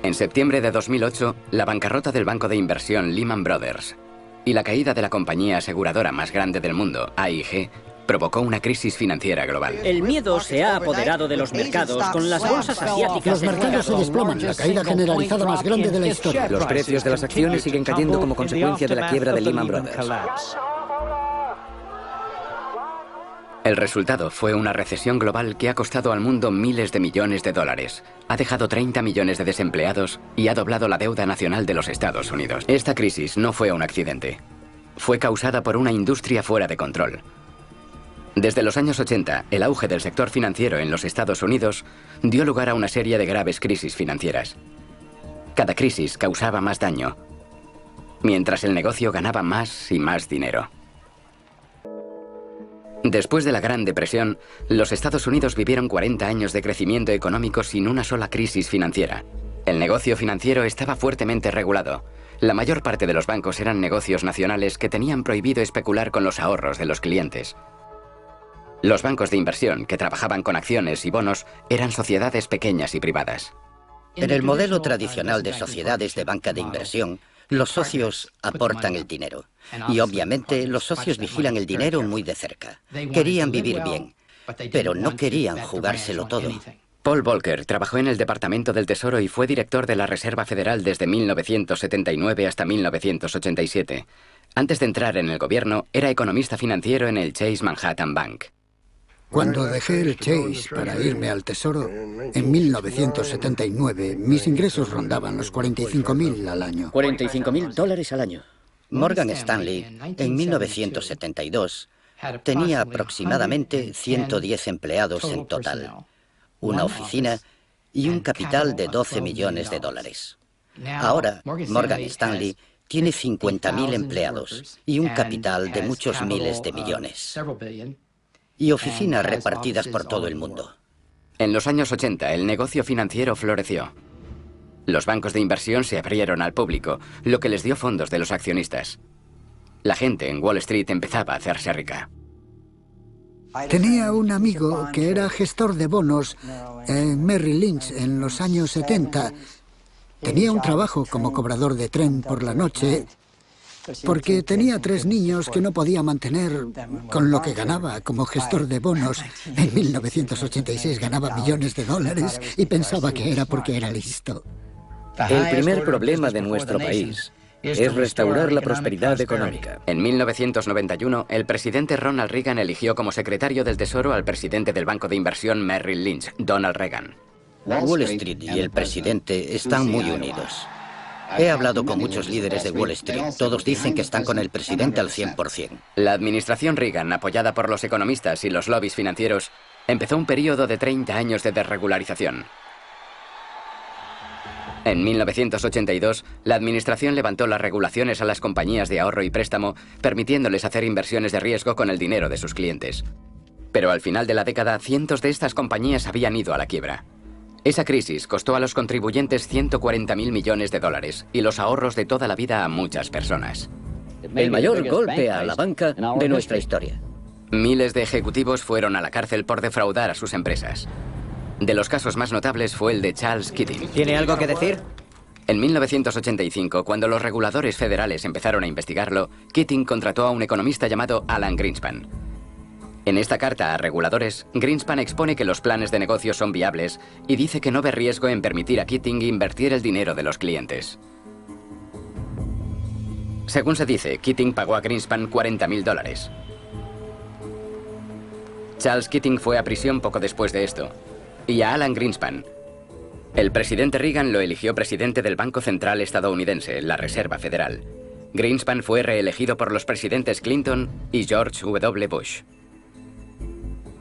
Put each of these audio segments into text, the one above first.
En septiembre de 2008, la bancarrota del banco de inversión Lehman Brothers y la caída de la compañía aseguradora más grande del mundo, AIG, provocó una crisis financiera global. El miedo se ha apoderado de los mercados, con las bolsas asiáticas. Los mercados se desploman, la caída generalizada más grande de la historia. Los precios de las acciones siguen cayendo como consecuencia de la quiebra de Lehman Brothers. El resultado fue una recesión global que ha costado al mundo miles de millones de dólares, ha dejado 30 millones de desempleados y ha doblado la deuda nacional de los Estados Unidos. Esta crisis no fue un accidente. Fue causada por una industria fuera de control. Desde los años 80, el auge del sector financiero en los Estados Unidos dio lugar a una serie de graves crisis financieras. Cada crisis causaba más daño, mientras el negocio ganaba más y más dinero. Después de la Gran Depresión, los Estados Unidos vivieron 40 años de crecimiento económico sin una sola crisis financiera. El negocio financiero estaba fuertemente regulado. La mayor parte de los bancos eran negocios nacionales que tenían prohibido especular con los ahorros de los clientes. Los bancos de inversión, que trabajaban con acciones y bonos, eran sociedades pequeñas y privadas. En el modelo tradicional de sociedades de banca de inversión, los socios aportan el dinero. Y obviamente los socios vigilan el dinero muy de cerca. Querían vivir bien, pero no querían jugárselo todo. Paul Volcker trabajó en el Departamento del Tesoro y fue director de la Reserva Federal desde 1979 hasta 1987. Antes de entrar en el gobierno, era economista financiero en el Chase Manhattan Bank. Cuando dejé el Chase para irme al Tesoro, en 1979, mis ingresos rondaban los 45.000 al año. $45.000 al año. Morgan Stanley, en 1972, tenía aproximadamente 110 empleados en total, una oficina y un capital de 12 millones de dólares. Ahora, Morgan Stanley tiene 50.000 empleados y un capital de muchos miles de millones. Y oficinas repartidas por todo el mundo. En los años 80, el negocio financiero floreció. Los bancos de inversión se abrieron al público, lo que les dio fondos de los accionistas. La gente en Wall Street empezaba a hacerse rica. Tenía un amigo que era gestor de bonos en Merrill Lynch en los años 70. Tenía un trabajo como cobrador de tren por la noche porque tenía 3 niños que no podía mantener con lo que ganaba como gestor de bonos. En 1986 ganaba millones de dólares y pensaba que era porque era listo. El primer problema de nuestro país es restaurar la prosperidad económica. En 1991, el presidente Ronald Reagan eligió como secretario del Tesoro al presidente del banco de inversión Merrill Lynch, Donald Reagan. Wall Street y el presidente están muy unidos. He hablado con muchos líderes de Wall Street. Todos dicen que están con el presidente al 100%. La administración Reagan, apoyada por los economistas y los lobbies financieros, empezó un periodo de 30 años de desregularización. En 1982, la administración levantó las regulaciones a las compañías de ahorro y préstamo, permitiéndoles hacer inversiones de riesgo con el dinero de sus clientes. Pero al final de la década, cientos de estas compañías habían ido a la quiebra. Esa crisis costó a los contribuyentes 140.000 millones de dólares y los ahorros de toda la vida a muchas personas. El mayor golpe a la banca de nuestra historia. Miles de ejecutivos fueron a la cárcel por defraudar a sus empresas. De los casos más notables fue el de Charles Keating. ¿Tiene algo que decir? En 1985, cuando los reguladores federales empezaron a investigarlo, Keating contrató a un economista llamado Alan Greenspan. En esta carta a reguladores, Greenspan expone que los planes de negocio son viables y dice que no ve riesgo en permitir a Keating invertir el dinero de los clientes. Según se dice, Keating pagó a Greenspan $40.000. Charles Keating fue a prisión poco después de esto. Y a Alan Greenspan. El presidente Reagan lo eligió presidente del Banco Central estadounidense, la Reserva Federal. Greenspan fue reelegido por los presidentes Clinton y George W. Bush.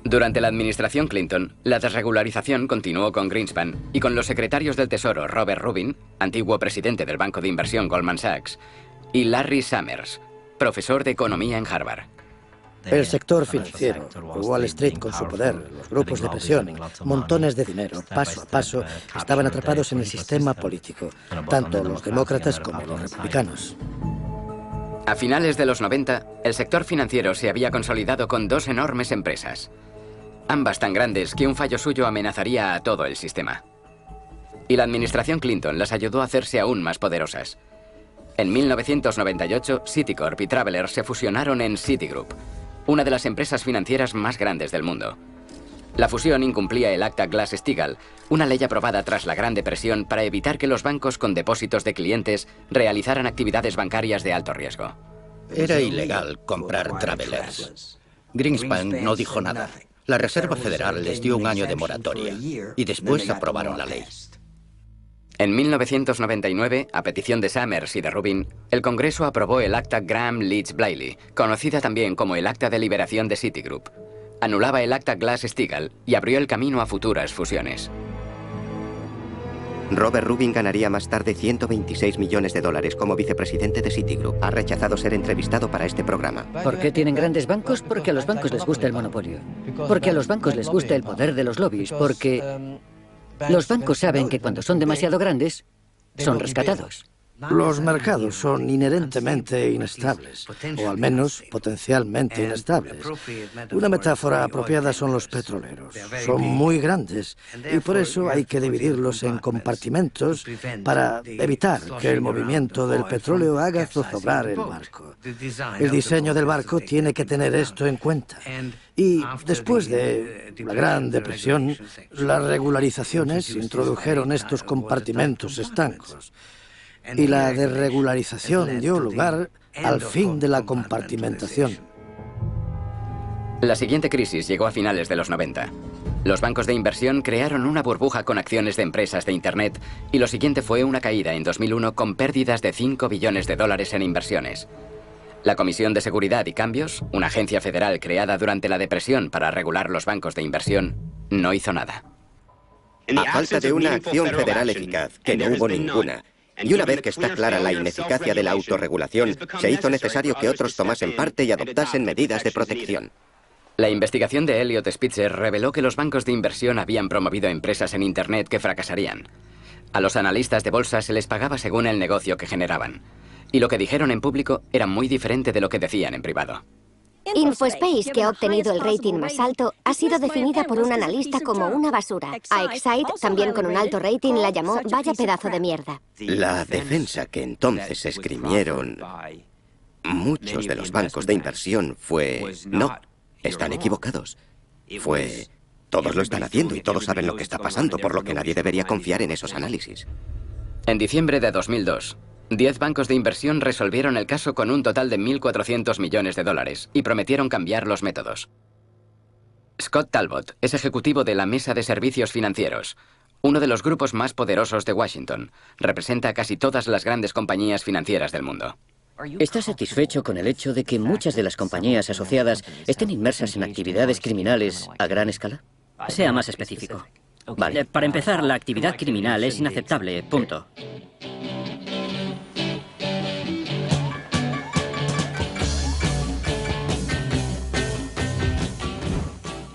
Durante la administración Clinton, la desregularización continuó con Greenspan y con los secretarios del Tesoro Robert Rubin, antiguo presidente del banco de inversión Goldman Sachs, y Larry Summers, profesor de economía en Harvard. El sector financiero, Wall Street con su poder, los grupos de presión, montones de dinero, paso a paso, estaban atrapados en el sistema político, tanto los demócratas como los republicanos. A finales de los 90, el sector financiero se había consolidado con 2 enormes empresas, ambas tan grandes que un fallo suyo amenazaría a todo el sistema. y la administración Clinton las ayudó a hacerse aún más poderosas. En 1998, Citicorp y Travelers se fusionaron en Citigroup, una de las empresas financieras más grandes del mundo. La fusión incumplía el Acta Glass-Steagall, una ley aprobada tras la Gran Depresión para evitar que los bancos con depósitos de clientes realizaran actividades bancarias de alto riesgo. Era ilegal comprar Travelers. Greenspan no dijo nada. La Reserva Federal les dio un año de moratoria y después aprobaron la ley. En 1999, a petición de Summers y de Rubin, el Congreso aprobó el Acta Gramm-Leach-Bliley, conocida también como el Acta de Liberación de Citigroup. Anulaba el Acta Glass-Steagall y abrió el camino a futuras fusiones. Robert Rubin ganaría más tarde 126 millones de dólares como vicepresidente de Citigroup. Ha rechazado ser entrevistado para este programa. ¿Por qué tienen grandes bancos? Porque a los bancos les gusta el monopolio. Porque a los bancos les gusta el poder de los lobbies. Porque los bancos saben que cuando son demasiado grandes, son rescatados. Los mercados son inherentemente inestables, o al menos potencialmente inestables. Una metáfora apropiada son los petroleros. Son muy grandes y por eso hay que dividirlos en compartimentos para evitar que el movimiento del petróleo haga zozobrar el barco. El diseño del barco tiene que tener esto en cuenta. Y después de la Gran Depresión, las regularizaciones introdujeron estos compartimentos estancos. Y la desregularización dio lugar al fin de la compartimentación. La siguiente crisis llegó a finales de los 90. Los bancos de inversión crearon una burbuja con acciones de empresas de Internet y lo siguiente fue una caída en 2001 con pérdidas de 5 billones de dólares en inversiones. La Comisión de Seguridad y Cambios, una agencia federal creada durante la depresión para regular los bancos de inversión, no hizo nada. A falta de una acción federal eficaz, que no hubo ninguna, y una vez que está clara la ineficacia de la autorregulación, se hizo necesario que otros tomasen parte y adoptasen medidas de protección. La investigación de Elliot Spitzer reveló que los bancos de inversión habían promovido empresas en Internet que fracasarían. A los analistas de bolsa se les pagaba según el negocio que generaban. Y lo que dijeron en público era muy diferente de lo que decían en privado. InfoSpace, que ha obtenido el rating más alto, ha sido definida por un analista como una basura. A Excite, también con un alto rating, la llamó vaya pedazo de mierda. La defensa que entonces esgrimieron muchos de los bancos de inversión fue: no, están equivocados. Fue: todos lo están haciendo y todos saben lo que está pasando, por lo que nadie debería confiar en esos análisis. En diciembre de 2002, 10 bancos de inversión resolvieron el caso con un total de 1.400 millones de dólares y prometieron cambiar los métodos. Scott Talbot es ejecutivo de la Mesa de Servicios Financieros, uno de los grupos más poderosos de Washington. Representa a casi todas las grandes compañías financieras del mundo. ¿Estás satisfecho con el hecho de que muchas de las compañías asociadas estén inmersas en actividades criminales a gran escala? Sea más específico. Vale. Para empezar, la actividad criminal es inaceptable, punto.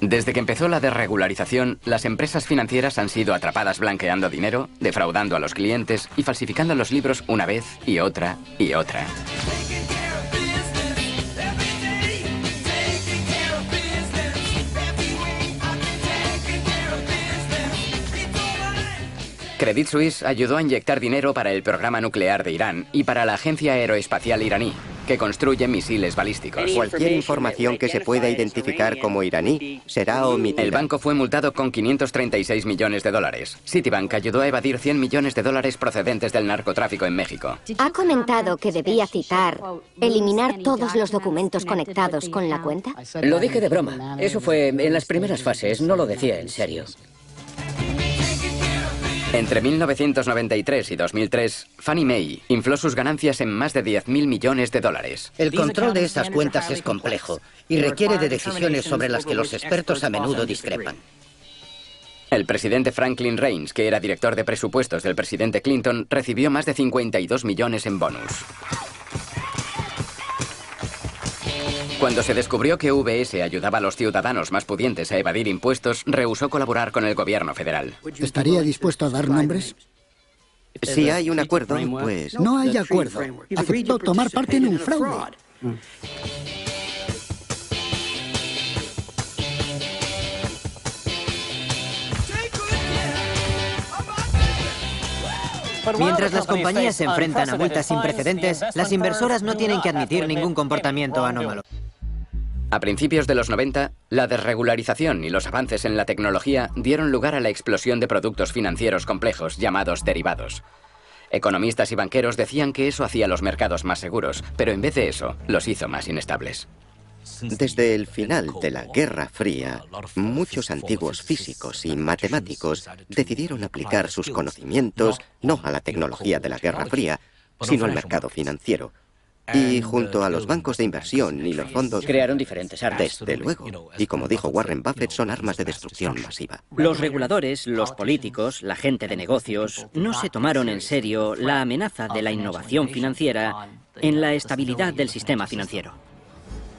Desde que empezó la desregularización, las empresas financieras han sido atrapadas blanqueando dinero, defraudando a los clientes y falsificando los libros una vez y otra y otra. Credit Suisse ayudó a inyectar dinero para el programa nuclear de Irán y para la Agencia Aeroespacial iraní, que construye misiles balísticos. Cualquier información que se pueda identificar como iraní será omitida. El banco fue multado con 536 millones de dólares. Citibank ayudó a evadir 100 millones de dólares procedentes del narcotráfico en México. Ha comentado que debía citar, eliminar todos los documentos conectados con la cuenta. Lo dije de broma. Eso fue en las primeras fases, no lo decía en serio. Entre 1993 y 2003, Fannie Mae infló sus ganancias en más de 10.000 millones de dólares. El control de esas cuentas es complejo y requiere de decisiones sobre las que los expertos a menudo discrepan. El presidente Franklin Reigns, que era director de presupuestos del presidente Clinton, recibió más de 52 millones en bonus. Cuando se descubrió que UBS ayudaba a los ciudadanos más pudientes a evadir impuestos, rehusó colaborar con el gobierno federal. ¿Estaría dispuesto a dar nombres? Si hay un acuerdo, pues... No hay acuerdo. Aceptó tomar parte en un fraude. Mientras las compañías se enfrentan a multas sin precedentes, las inversoras no tienen que admitir ningún comportamiento anómalo. A principios de los 90, la desregularización y los avances en la tecnología dieron lugar a la explosión de productos financieros complejos llamados derivados. Economistas y banqueros decían que eso hacía los mercados más seguros, pero en vez de eso, los hizo más inestables. Desde el final de la Guerra Fría, muchos antiguos físicos y matemáticos decidieron aplicar sus conocimientos no a la tecnología de la Guerra Fría, sino al mercado financiero. Y junto a los bancos de inversión y los fondos... Crearon diferentes armas. Desde luego. Y como dijo Warren Buffett, son armas de destrucción masiva. Los reguladores, los políticos, la gente de negocios, no se tomaron en serio la amenaza de la innovación financiera en la estabilidad del sistema financiero.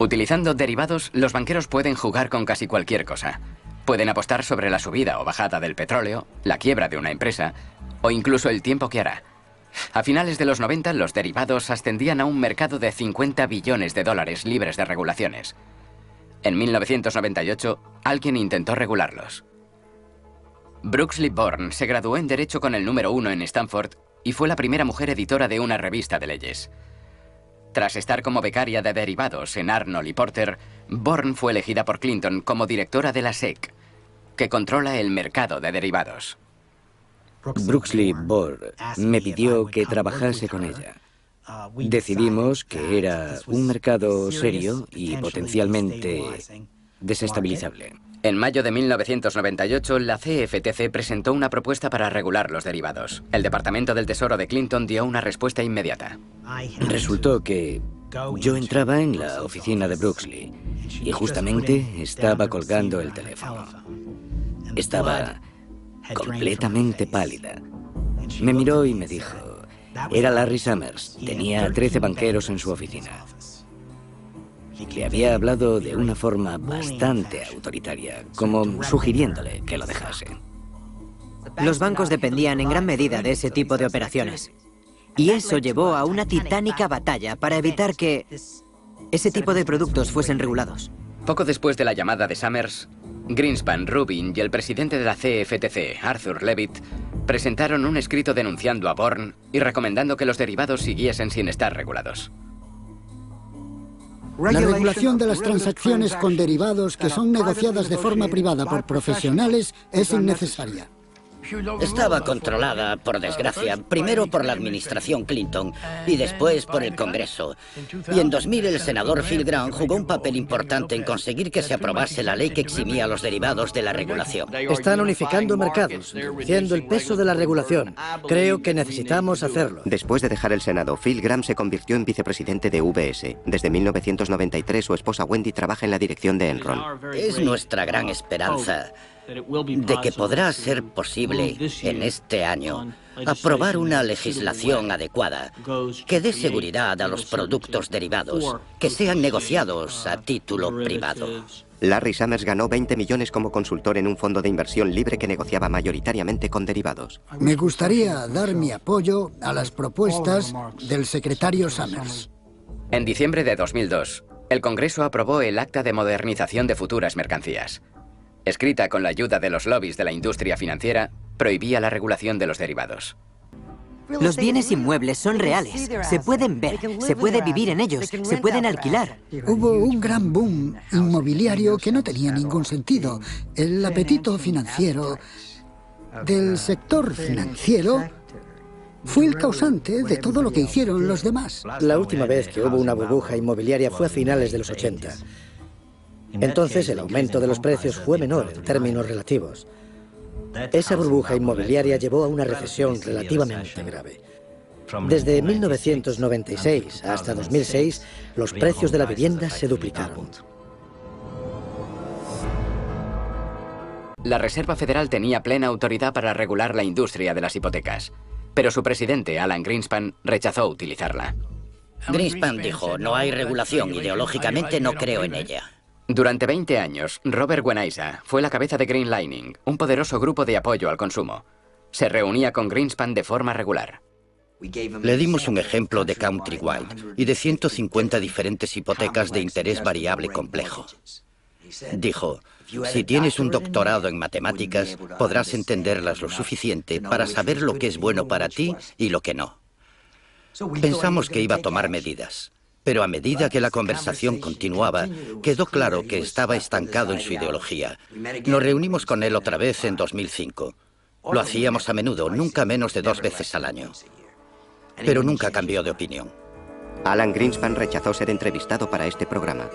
Utilizando derivados, los banqueros pueden jugar con casi cualquier cosa. Pueden apostar sobre la subida o bajada del petróleo, la quiebra de una empresa, o incluso el tiempo que hará. A finales de los 90, los derivados ascendían a un mercado de 50 billones de dólares libres de regulaciones. En 1998, alguien intentó regularlos. Brooksley Born se graduó en Derecho con el número 1 en Stanford y fue la primera mujer editora de una revista de leyes. Tras estar como becaria de derivados en Arnold y Porter, Born fue elegida por Clinton como directora de la SEC, que controla el mercado de derivados. Brooksley Born me pidió que trabajase con ella. Decidimos que era un mercado serio y potencialmente desestabilizable. En mayo de 1998, la CFTC presentó una propuesta para regular los derivados. El Departamento del Tesoro de Clinton dio una respuesta inmediata. Resultó que yo entraba en la oficina de Brooksley y justamente estaba colgando el teléfono. Estaba completamente pálida. Me miró y me dijo, era Larry Summers, tenía 13 banqueros en su oficina. Le había hablado de una forma bastante autoritaria, como sugiriéndole que lo dejase. Los bancos dependían en gran medida de ese tipo de operaciones. Y eso llevó a una titánica batalla para evitar que ese tipo de productos fuesen regulados. Poco después de la llamada de Summers, Greenspan, Rubin y el presidente de la CFTC, Arthur Levitt, presentaron un escrito denunciando a Born y recomendando que los derivados siguiesen sin estar regulados. La regulación de las transacciones con derivados que son negociadas de forma privada por profesionales es innecesaria. Estaba controlada, por desgracia, primero por la administración Clinton y después por el Congreso. Y en 2000 el senador Phil Gramm jugó un papel importante en conseguir que se aprobase la ley que eximía a los derivados de la regulación. Están unificando mercados, reduciendo el peso de la regulación. Creo que necesitamos hacerlo. Después de dejar el Senado, Phil Gramm se convirtió en vicepresidente de UBS. Desde 1993, su esposa Wendy trabaja en la dirección de Enron. Es nuestra gran esperanza de que podrá ser posible en este año aprobar una legislación adecuada que dé seguridad a los productos derivados, que sean negociados a título privado. Larry Summers ganó 20 millones como consultor en un fondo de inversión libre que negociaba mayoritariamente con derivados. Me gustaría dar mi apoyo a las propuestas del secretario Summers. En diciembre de 2002, el Congreso aprobó el Acta de Modernización de Futuras Mercancías. Escrita con la ayuda de los lobbies de la industria financiera, prohibía la regulación de los derivados. Los bienes inmuebles son reales, se pueden ver, se puede vivir en ellos, se pueden alquilar. Hubo un gran boom inmobiliario que no tenía ningún sentido. El apetito financiero del sector financiero fue el causante de todo lo que hicieron los demás. La última vez que hubo una burbuja inmobiliaria fue a finales de los 80. Entonces el aumento de los precios fue menor en términos relativos. Esa burbuja inmobiliaria llevó a una recesión relativamente grave. Desde 1996 hasta 2006, los precios de la vivienda se duplicaron. La Reserva Federal tenía plena autoridad para regular la industria de las hipotecas, pero su presidente, Alan Greenspan, rechazó utilizarla. Greenspan dijo, no hay regulación, ideológicamente no creo en ella. Durante 20 años, Robert Wenaisa fue la cabeza de Green Lining, un poderoso grupo de apoyo al consumo. Se reunía con Greenspan de forma regular. Le dimos un ejemplo de Countrywide y de 150 diferentes hipotecas de interés variable complejo. Dijo, si tienes un doctorado en matemáticas, podrás entenderlas lo suficiente para saber lo que es bueno para ti y lo que no. Pensamos que iba a tomar medidas, pero a medida que la conversación continuaba, quedó claro que estaba estancado en su ideología. Nos reunimos con él otra vez en 2005. Lo hacíamos a menudo, nunca menos de 2 veces al año. Pero nunca cambió de opinión. Alan Greenspan rechazó ser entrevistado para este programa.